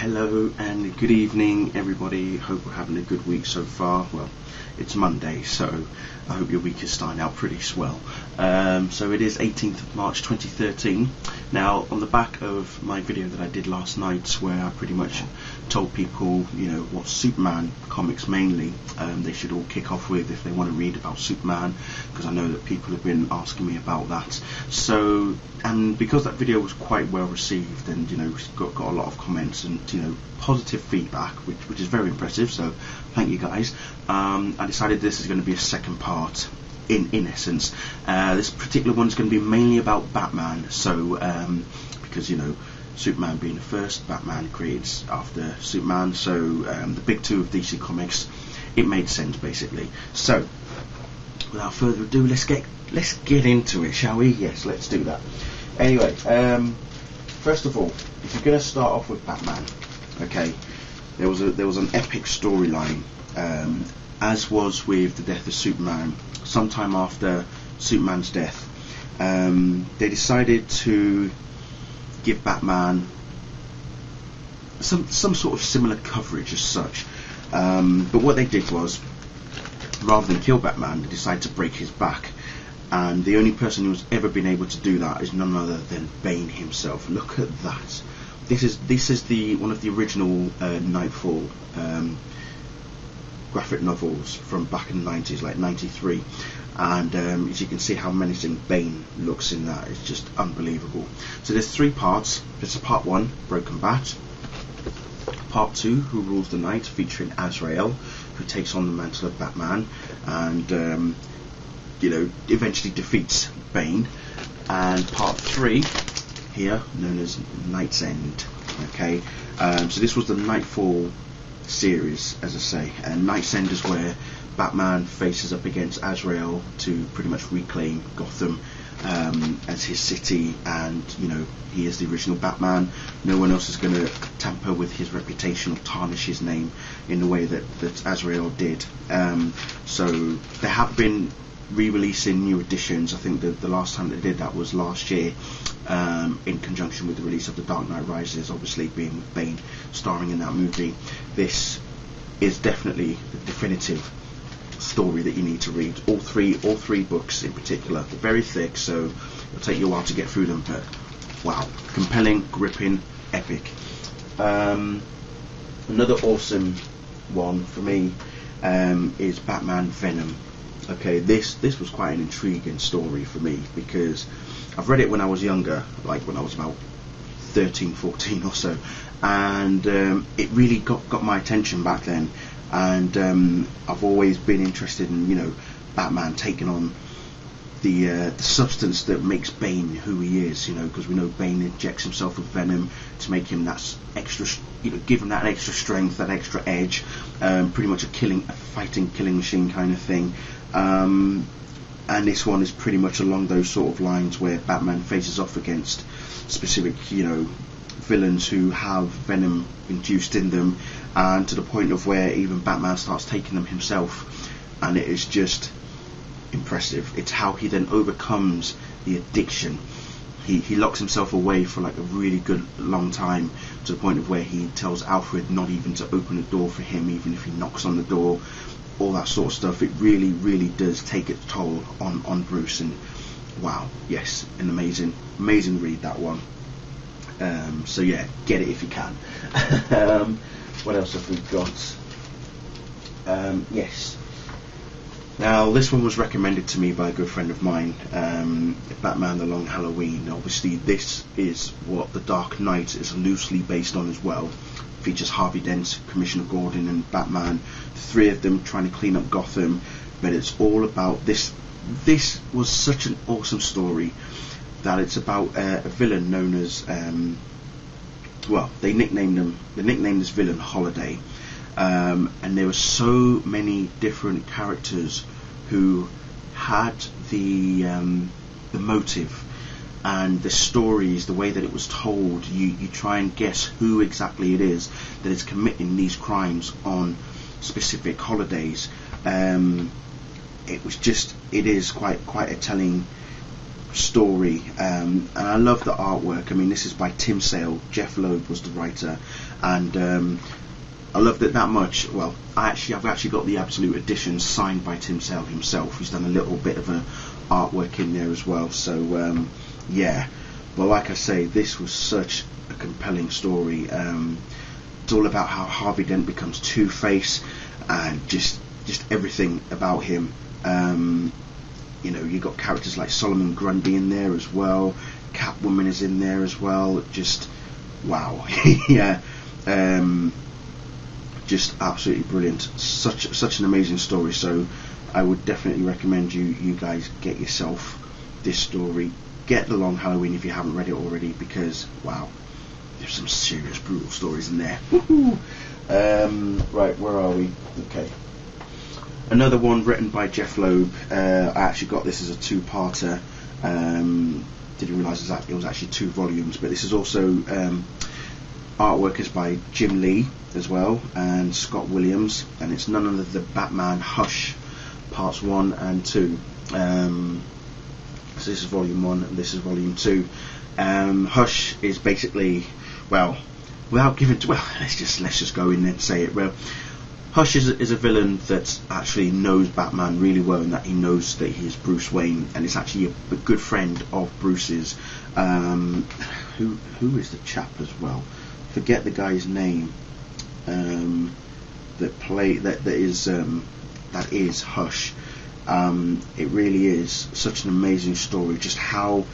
Hello and good evening everybody, hope we're having a good week so far. Well, it's Monday, so I hope your week is starting out pretty swell. So it is 18th of March 2013. Now, on the back of my video that I did last night, where I pretty much told people, you know, what Superman comics mainly they should all kick off with if they want to read about Superman, because I know that people have been asking me about that. So, and because that video was quite well received, and you know, got a lot of comments and, you know, positive feedback, which is very impressive, so thank you guys. I decided this is going to be a second part. In essence, this particular one is going to be mainly about Batman. So because, you know, Superman being the first, Batman created after Superman, so the big two of DC Comics, it made sense basically. So without further ado, let's get into it, shall we? Yes, let's do that. Anyway, first of all, if you're going to start off with Batman, okay, there was an epic storyline, as was with the death of Superman. Sometime after Superman's death, they decided to give Batman some sort of similar coverage as such. But what they did was, rather than kill Batman, they decided to break his back. And the only person who's ever been able to do that is none other than Bane himself. Look at that. This is one of the original Nightfall graphic novels from back in the 90s, like 93, and as you can see how menacing Bane looks in that, it's just unbelievable. So there's three parts. There's a part 1, Broken Bat, part 2, Who Rules the Night, featuring Azrael, who takes on the mantle of Batman and you know, eventually defeats Bane, and part 3 here, known as Night's End. Okay, so this was the Nightfall series, as I say, and Night's End is where Batman faces up against Azrael to pretty much reclaim Gotham as his city, and you know, he is the original Batman. No one else is going to tamper with his reputation or tarnish his name in the way that Azrael did. So there have been re-releasing new editions. I think the last time they did that was last year, in conjunction with the release of The Dark Knight Rises, obviously being with Bane starring in that movie. This is definitely the definitive story that you need to read. All three books in particular. They're very thick, so it'll take you a while to get through them, but wow, compelling, gripping, epic. Another awesome one for me is Batman Venom. Okay, this was quite an intriguing story for me, because I've read it when I was younger, like when I was about 13, 14 or so, and it really got my attention back then. And I've always been interested in, you know, Batman taking on the substance that makes Bane who he is, you know, because we know Bane injects himself with venom to make him that extra, you know, give him that extra strength, that extra edge, pretty much a fighting killing machine kind of thing. And this one is pretty much along those sort of lines, where Batman faces off against specific, you know, villains who have venom induced in them, and to the point of where even Batman starts taking them himself, and it is just impressive. It's how he then overcomes the addiction. He locks himself away for like a really good long time, to the point of where he tells Alfred not even to open the door for him, even if he knocks on the door, all that sort of stuff. It really does take its toll on Bruce, and wow, yes, an amazing read, that one. So yeah, get it if you can. What else have we got? Yes. Now, this one was recommended to me by a good friend of mine, Batman The Long Halloween. Obviously, this is what The Dark Knight is loosely based on as well. Features Harvey Dent, Commissioner Gordon and Batman, the three of them trying to clean up Gotham, but it's all about this. This was such an awesome story that it's about a villain known as, well, they nicknamed this villain Holiday. And there were so many different characters who had the motive and the stories, the way that it was told. You try and guess who exactly it is that is committing these crimes on specific holidays. It is quite a telling story, and I love the artwork. I mean, this is by Tim Sale. Jeff Loeb was the writer, and I loved it that much. Well, I've actually got the Absolute Edition signed by Tim Sale himself. He's done a little bit of a artwork in there as well. So yeah, but like I say, this was such a compelling story. It's all about how Harvey Dent becomes Two-Face, and just everything about him. You know, you got characters like Solomon Grundy in there as well. Catwoman is in there as well. Just wow. Yeah. Just absolutely brilliant. Such an amazing story. So I would definitely recommend you guys get yourself this story. Get The Long Halloween if you haven't read it already, because wow, there's some serious brutal stories in there. Right, where are we? Okay. Another one written by Jeff Loeb. I actually got this as a two-parter. Didn't realise it was actually 2 volumes, but this is also artwork is by Jim Lee as well, and Scott Williams, and it's none other than Batman Hush parts 1 and 2. So this is volume 1 and this is volume 2. Hush is basically, well, without giving, well, let's just go in and say it. Well, Hush is a villain that actually knows Batman really well, and that he knows that he is Bruce Wayne, and it's actually a good friend of Bruce's. Who is the chap as well? Forget the guy's name. That is Hush. It really is such an amazing story. Just how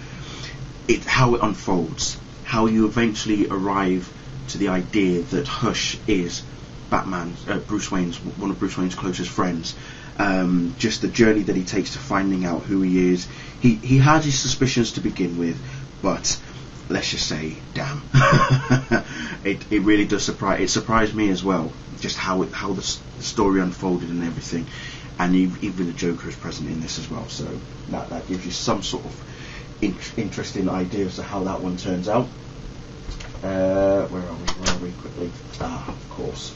it unfolds, how you eventually arrive to the idea that Hush is Batman, one of Bruce Wayne's closest friends. Just the journey that he takes to finding out who he is. He had his suspicions to begin with, but let's just say, damn, it really does surprise. It surprised me as well, just how the story unfolded and everything, and even the Joker is present in this as well. So that gives you some sort of interesting idea as to how that one turns out. Where are we? Quickly. Of course.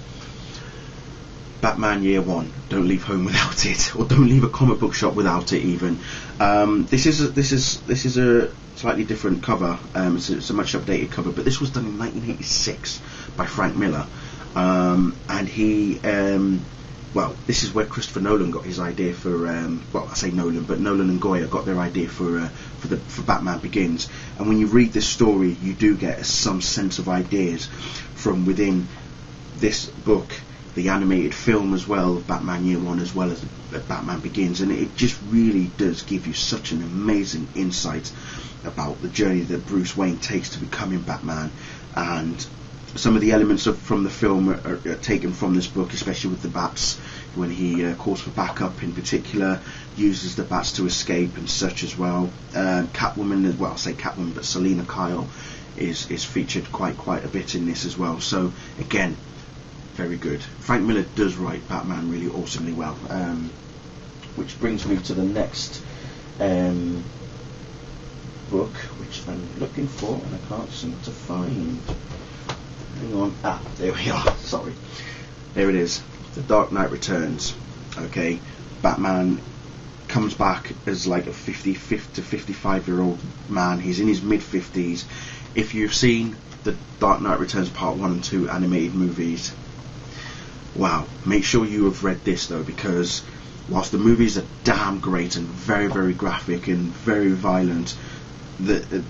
Batman Year One. Don't leave home without it, or don't leave a comic book shop without it. Even this is a slightly different cover. It's a much updated cover, but this was done in 1986 by Frank Miller, and he. Well, this is where Christopher Nolan got his idea for. Well, I say Nolan, but Nolan and Goya got their idea for Batman Begins. And when you read this story, you do get some sense of ideas from within this book, the animated film as well, of Batman Year One, as well as Batman Begins, and it just really does give you such an amazing insight about the journey that Bruce Wayne takes to becoming Batman. And some of the elements from the film are taken from this book, especially with the bats, when he calls for backup in particular, uses the bats to escape and such as well. Catwoman, I say Catwoman, but Selina Kyle is featured quite a bit in this as well. So again, very good. Frank Miller does write Batman really awesomely well. Which brings me to the next book, which I'm looking for and I can't seem to find. Hang on. There we are. Sorry. There it is. The Dark Knight Returns. Okay. Batman comes back as like a 50 to 55-year-old man. He's in his mid-50s. If you've seen the Dark Knight Returns Part 1 and 2 animated movies, wow. Make sure you have read this though, because whilst the movies are damn great and very, very graphic and very violent, the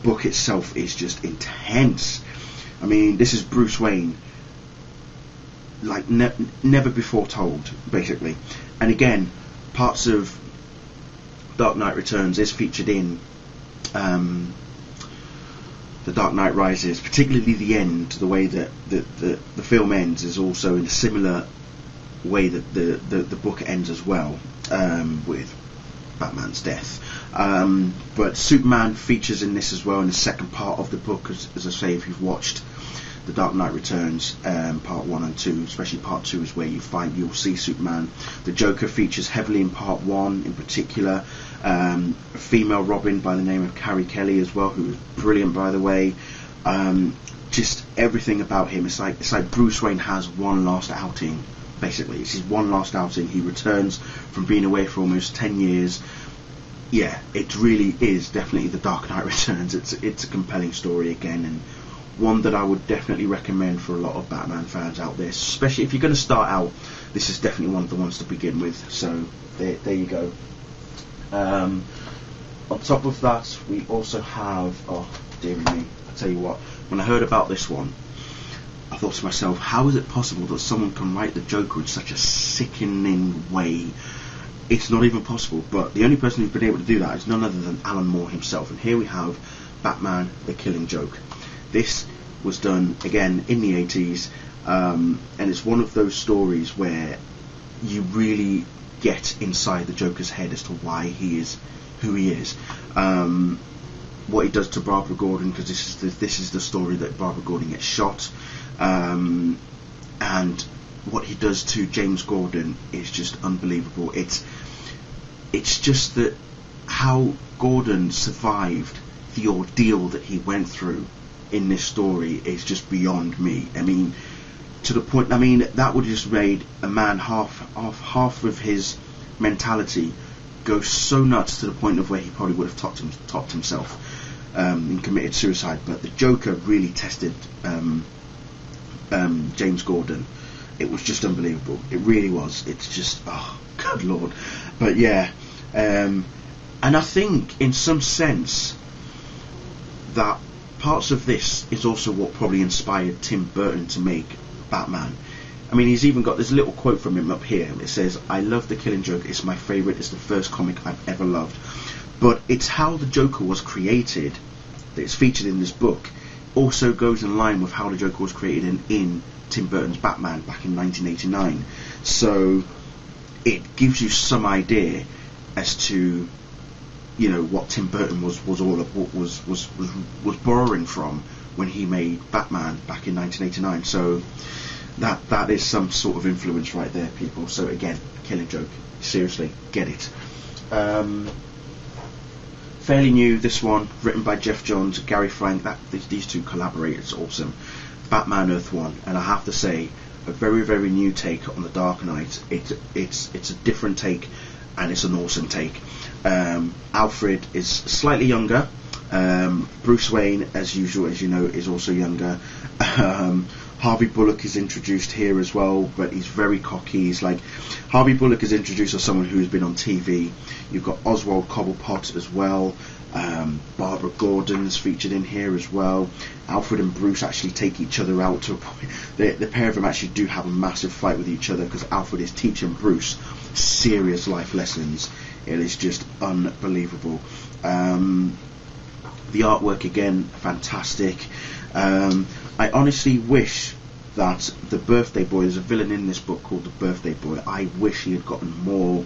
book itself is just intense. I mean, this is Bruce Wayne, like never before told, basically. And again, parts of Dark Knight Returns is featured in The Dark Knight Rises, particularly the end. The way that the film ends is also in a similar way that the book ends as well, with Batman's death. But Superman features in this as well in the second part of the book, as I say, if you've watched The Dark Knight Returns part 1 and 2, especially part 2 is where you'll see Superman. The Joker features heavily in part 1 in particular. A female Robin by the name of Carrie Kelly as well, who is brilliant, by the way. Just everything about him, it's like Bruce Wayne has one last outing, basically. It's his one last outing. He returns from being away for almost 10 years. Yeah, it really is definitely The Dark Knight Returns. It's a compelling story again, and one that I would definitely recommend for a lot of Batman fans out there, especially if you're going to start out. This is definitely one of the ones to begin with. So there you go. On top of that, we also have, oh dear me, I tell you what, when I heard about this one, I thought to myself, how is it possible that someone can write the Joker in such a sickening way? It's not even possible. But the only person who's been able to do that is none other than Alan Moore himself. And here we have Batman the Killing Joke. This was done again in the 80s, and it's one of those stories where you really get inside the Joker's head as to why he is who he is. What he does to Barbara Gordon, because this is the story that Barbara Gordon gets shot, and what he does to James Gordon is just unbelievable. It's just that how Gordon survived the ordeal that he went through in this story is just beyond me. I mean, to the point, I mean, that would have just made a man half of his mentality go so nuts to the point of where he probably would have topped himself and committed suicide. But the Joker really tested James Gordon. It was just unbelievable. It really was. It's just, oh, good lord. But yeah, and I think in some sense that parts of this is also what probably inspired Tim Burton to make Batman. I mean, he's even got this little quote from him up here. It says, "I love the Killing Joke. It's my favourite. It's the first comic I've ever loved." But it's how the Joker was created that is featured in this book also goes in line with how the Joker was created in Tim Burton's Batman back in 1989. So it gives you some idea as to, you know, what Tim Burton was borrowing from when he made Batman back in 1989. So that is some sort of influence right there, people. So again, Killing Joke, seriously, get it. Fairly new, this one, written by Jeff Johns, Gary Frank. These two collaborate, it's awesome. Batman Earth 1, and I have to say, a very, very new take on the Dark Knight. It's a different take, and it's an awesome take. Alfred is slightly younger. Bruce Wayne, as usual, as you know, is also younger. Harvey Bullock is introduced here as well, but he's very cocky. He's like, Harvey Bullock is introduced as someone who's been on TV. You've got Oswald Cobblepot as well. Barbara Gordon is featured in here as well. Alfred and Bruce actually take each other out to a point. The pair of them actually do have a massive fight with each other because Alfred is teaching Bruce serious life lessons. It is just unbelievable. The artwork again, fantastic. I honestly wish that the Birthday Boy, there's a villain in this book called the Birthday Boy. I wish he had gotten more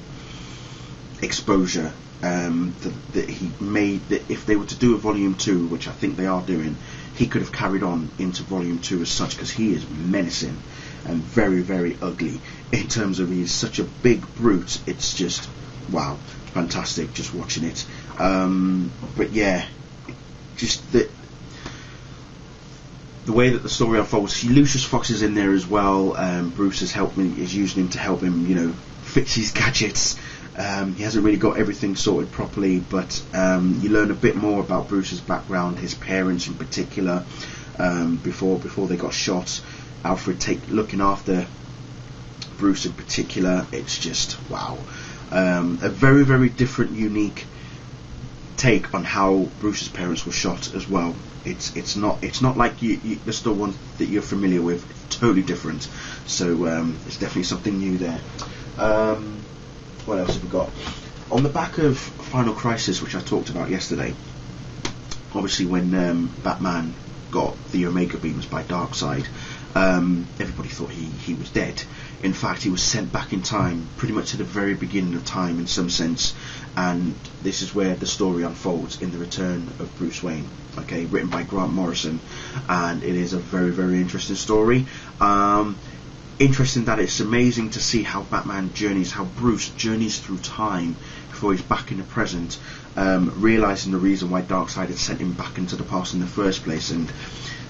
exposure. That he made, that if they were to do a volume 2, which I think they are doing, he could have carried on into volume 2 as such, because he is menacing and very, very ugly in terms of he's such a big brute. It's just wow, fantastic just watching it. But yeah, just the way that the story unfolds. Lucius Fox is is in there as well. Bruce is using him to help him, you know, fix his gadgets. He hasn't really got everything sorted properly, but you learn a bit more about Bruce's background, his parents in particular, before they got shot. Alfred looking after Bruce in particular. It's just wow, a very, very different, unique take on how Bruce's parents were shot as well. It's not like the still one that you're familiar with. It's totally different. So it's definitely something new there. What else have we got? On the back of Final Crisis, which I talked about yesterday, obviously when Batman got the Omega Beams by Darkseid, everybody thought he was dead. In fact, he was sent back in time, pretty much to the very beginning of time in some sense, and this is where the story unfolds in the return of Bruce Wayne. Okay, written by Grant Morrison, and it is a very, very interesting story. Interesting that it's amazing to see how Bruce journeys through time before he's back in the present, realising the reason why Darkseid had sent him back into the past in the first place, and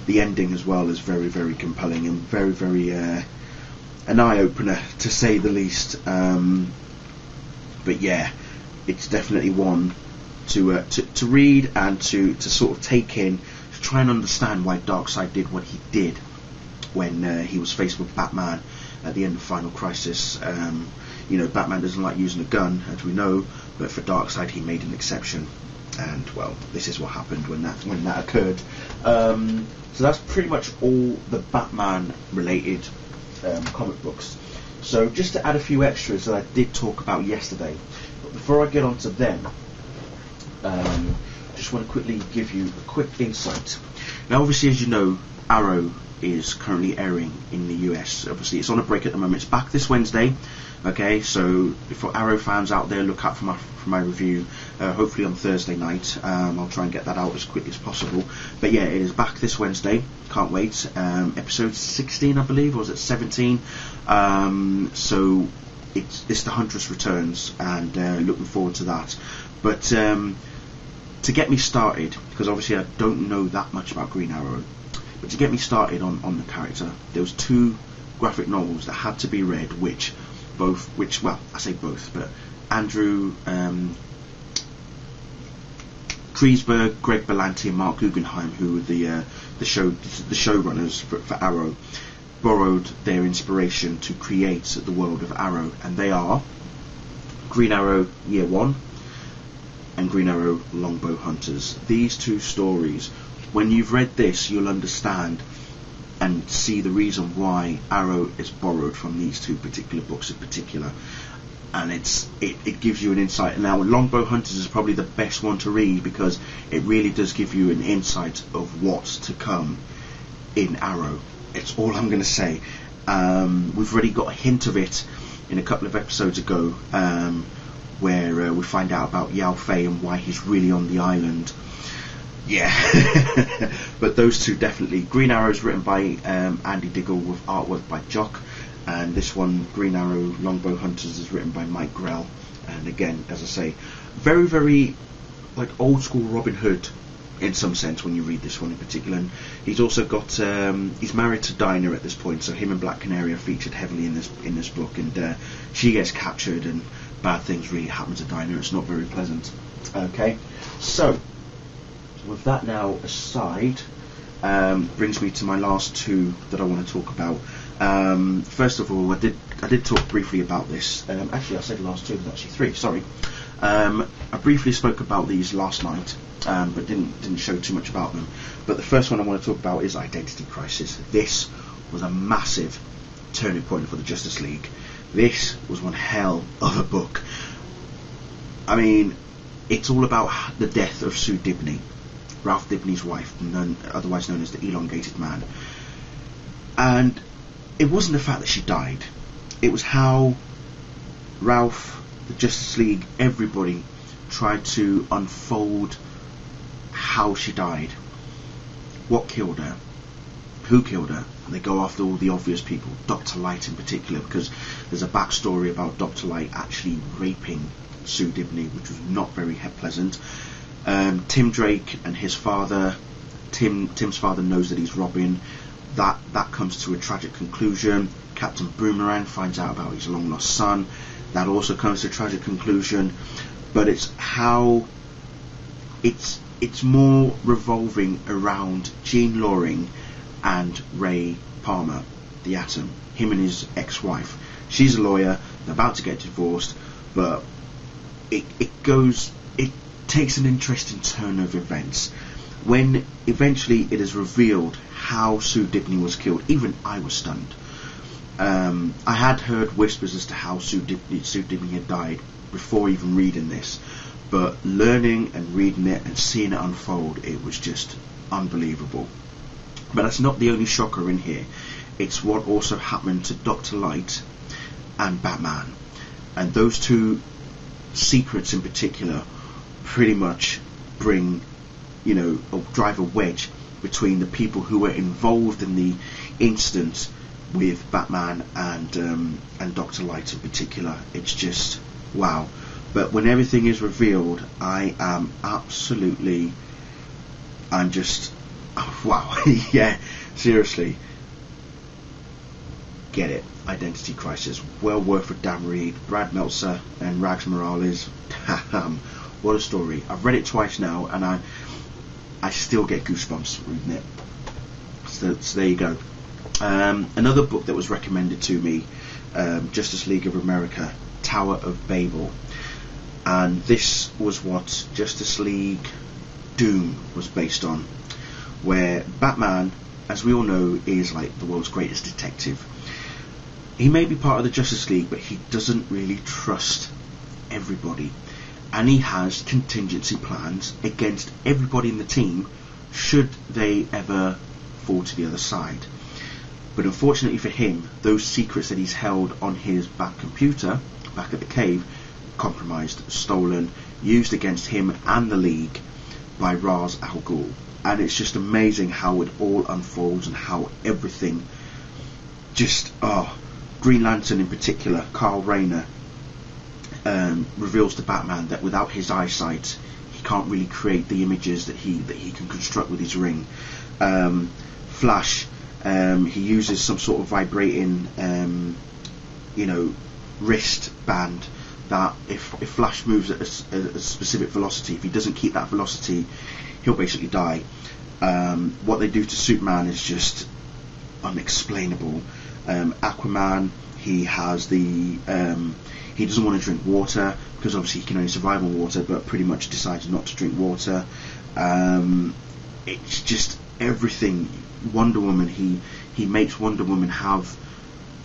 the ending as well is very, very compelling and very, very an eye-opener to say the least. But yeah, it's definitely one to read and to sort of take in try and understand why Darkseid did what he did when he was faced with Batman at the end of Final Crisis. Batman doesn't like using a gun, as we know, but for Darkseid he made an exception, and well, this is what happened when that occurred. So that's pretty much all the Batman related comic books. So just to add a few extras that I did talk about yesterday, but before I get on to them, just want to quickly give you a quick insight. Now obviously, as you know, Arrow is currently airing in the US. Obviously it's on a break at the moment. It's back this Wednesday. Okay, so for Arrow fans out there, look out for my review, hopefully on Thursday night. I'll try and get that out as quickly as possible. But yeah, it is back this Wednesday. Can't wait. Episode 16, I believe, or was it 17? So it's the Huntress returns, and looking forward to that. But to get me started, because obviously I don't know that much about Green Arrow, but to get me started on the character, there was 2 graphic novels that had to be read, I say both, but Andrew Kreisberg, Greg Berlanti and Mark Guggenheim, who were the showrunners for Arrow, borrowed their inspiration to create the world of Arrow, and they are Green Arrow Year 1 and Green Arrow Longbow Hunters. These 2 stories, when you've read this, you'll understand and see the reason why Arrow is borrowed from these 2 particular books in particular, and it gives you an insight. Now Longbow Hunters is probably the best one to read, because it really does give you an insight of what's to come in Arrow. It's all I'm going to say. We've already got a hint of it in a couple of episodes ago, where we find out about Yao Fei and why he's really on the island. Yeah. But those 2 definitely. Green Arrow is written by Andy Diggle with artwork by Jock, and this one, Green Arrow Longbow Hunters, is written by Mike Grell, and again, as I say, very, very like old school Robin Hood in some sense when you read this one in particular. And he's also got he's married to Dinah at this point, so him and Black Canary are featured heavily in this book, and she gets captured and bad things really happen to Dinah. It's not very pleasant. Okay, so with that now aside, brings me to my last 2 that I want to talk about. First of all, I did talk briefly about this. Actually, I said last 2, there's actually 3. Sorry. I briefly spoke about these last night, but didn't show too much about them. But the first one I want to talk about is Identity Crisis. This was a massive turning point for the Justice League. This was one hell of a book. I mean, it's all about the death of Sue Dibney, Ralph Dibney's wife, otherwise known as the Elongated Man. And it wasn't the fact that she died, it was how Ralph, the Justice League, everybody tried to unfold how she died, what killed her, who killed her. And they go after all the obvious people, Dr. Light in particular, because there's a backstory about Dr. Light actually raping Sue Dibney, which was not very pleasant. Tim Drake and his father, Tim's father knows that he's Robin. That comes to a tragic conclusion. Captain Boomerang finds out about his long lost son. That also comes to a tragic conclusion. But it's how it's more revolving around Gene Loring and Ray Palmer, the Atom, him and his ex-wife. She's a lawyer, they're about to get divorced, but it takes an interesting turn of events when eventually it is revealed how Sue Dibney was killed. Even I was stunned. I had heard whispers as to how Sue Dibney had died before even reading this, but learning and reading it and seeing it unfold, it was just unbelievable. But that's not the only shocker in here. It's what also happened to Dr. Light and Batman, and those 2 secrets in particular pretty much bring, drive a wedge between the people who were involved in the incident with Batman and Dr. Light in particular. It's just wow. But when everything is revealed, I'm just wow. Yeah, seriously, get it. Identity Crisis, well worth a damn read. Brad Meltzer and Rags Morales. What a story. I've read it twice now, and I still get goosebumps reading it. So there you go. Another book that was recommended to me, Justice League of America, Tower of Babel, and this was what Justice League Doom was based on, where Batman, as we all know, is like the world's greatest detective. He may be part of the Justice League, but he doesn't really trust everybody, and he has contingency plans against everybody in the team should they ever fall to the other side. But unfortunately for him, those secrets that he's held on his back computer, back at the cave, compromised, stolen, used against him and the League by Ra's al Ghul. And it's just amazing how it all unfolds and how everything just, Green Lantern in particular, Kyle Rayner, reveals to Batman that without his eyesight he can't really create the images that he can construct with his ring. Flash, he uses some sort of vibrating wrist band that if Flash moves at a specific velocity, if he doesn't keep that velocity, he'll basically die. What they do to Superman is just unexplainable. Aquaman, he has he doesn't want to drink water because obviously he can only survive on water, but pretty much decides not to drink water. It's just everything. Wonder Woman, he makes Wonder Woman have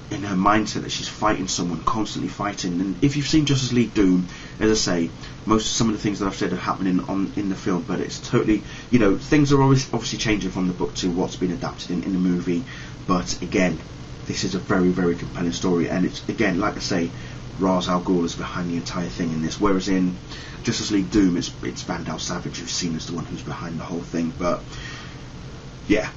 in her mindset that she's fighting someone, constantly fighting. And if you've seen Justice League Doom, as I say, some of the things that I've said are happening in the film, but it's totally, things are always obviously changing from the book to what's been adapted in the movie. But again, this is a very, very compelling story, and it's, again, like I say, Ra's al Ghul is behind the entire thing in this, whereas in Justice League Doom it's Vandal Savage who's seen as the one who's behind the whole thing. But yeah,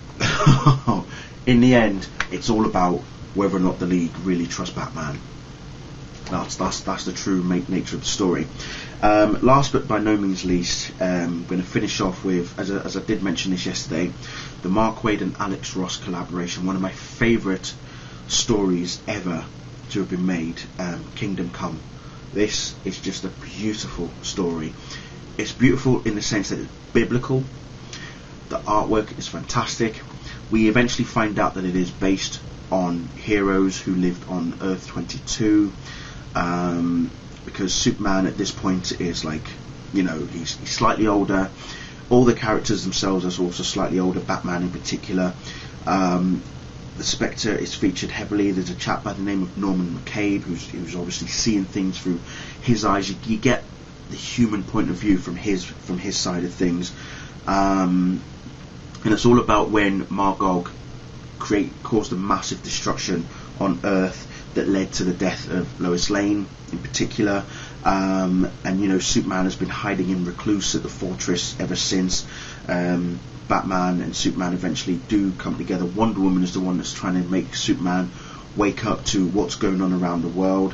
in the end, it's all about whether or not the League really trust Batman. That's the true nature of the story. Last but by no means least, I'm going to finish off with, as I did mention this yesterday, the Mark Waid and Alex Ross collaboration, one of my favourite stories ever to have been made, Kingdom Come. This is just a beautiful story. It's beautiful in the sense that it's biblical. The artwork is fantastic. We eventually find out that it is based on heroes who lived on Earth 22, because Superman at this point is like, he's slightly older. All the characters themselves are also slightly older, Batman in particular. The Spectre is featured heavily. There's a chap by the name of Norman McCabe who's obviously seeing things through his eyes. You get the human point of view from his side of things, and it's all about when Magog caused a massive destruction on Earth that led to the death of Lois Lane in particular, and Superman has been hiding in recluse at the fortress ever since. Batman and Superman eventually do come together. Wonder Woman is the one that's trying to make Superman wake up to what's going on around the world.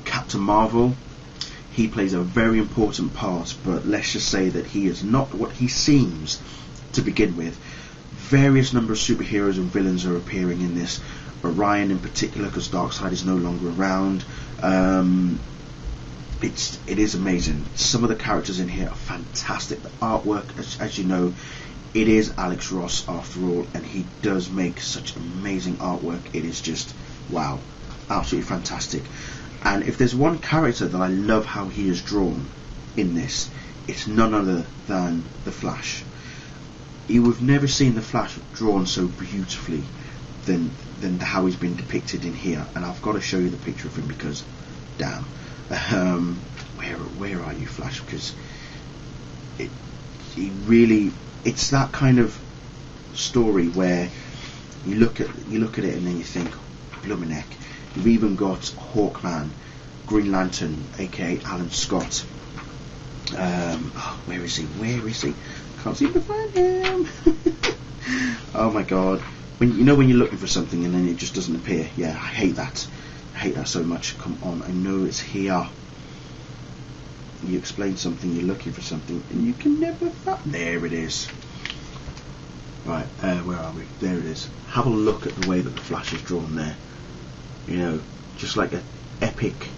Captain Marvel, he plays a very important part, but let's just say that he is not what he seems to begin with. Various number of superheroes and villains are appearing in this. Orion in particular, because Darkseid is no longer around. It is amazing. Some of the characters in here are fantastic. The artwork, as you know, it is Alex Ross after all, and he does make such amazing artwork. It is just wow, absolutely fantastic. And if there's one character that I love how he is drawn in this, it's none other than the Flash. You've never seen the Flash drawn so beautifully than how he's been depicted in here. And I've got to show you the picture of him because, damn, where are you, Flash? Because it's that kind of story where you look at it and then you think, blooming heck. You've even got Hawkman, Green Lantern, aka Alan Scott. Where is he? Can't seem to find him. Oh my god. When you're looking for something and then it just doesn't appear. Yeah, I hate that so much. Come on, I know it's here. You explain something, you're looking for something, and you can never find. There it is. Right, where are we? There it is. Have a look at the way that the Flash is drawn there. Just like an epic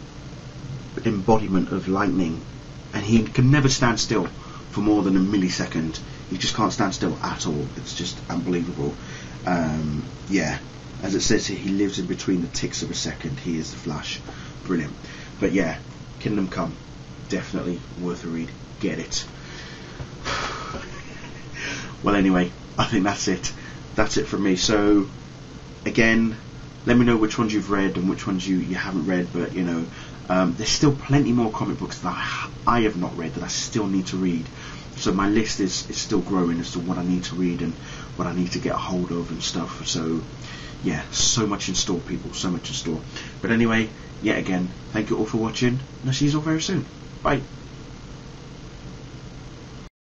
embodiment of lightning, and he can never stand still for more than a millisecond. he just can't stand still at all. It's just unbelievable. Yeah, as it says here, he lives in between the ticks of a second. He is the Flash. Brilliant. But yeah, Kingdom Come, definitely worth a read. Get it. Well, anyway, I think that's it. That's it from me. So, again, let me know which ones you've read and which ones you haven't read. But, you know, there's still plenty more comic books that I have not read that I still need to read. So my list is still growing as to what I need to read and what I need to get a hold of and stuff. So, yeah, so much in store, people. So much in store. But anyway, yet again, thank you all for watching. And I'll see you all very soon. Bye.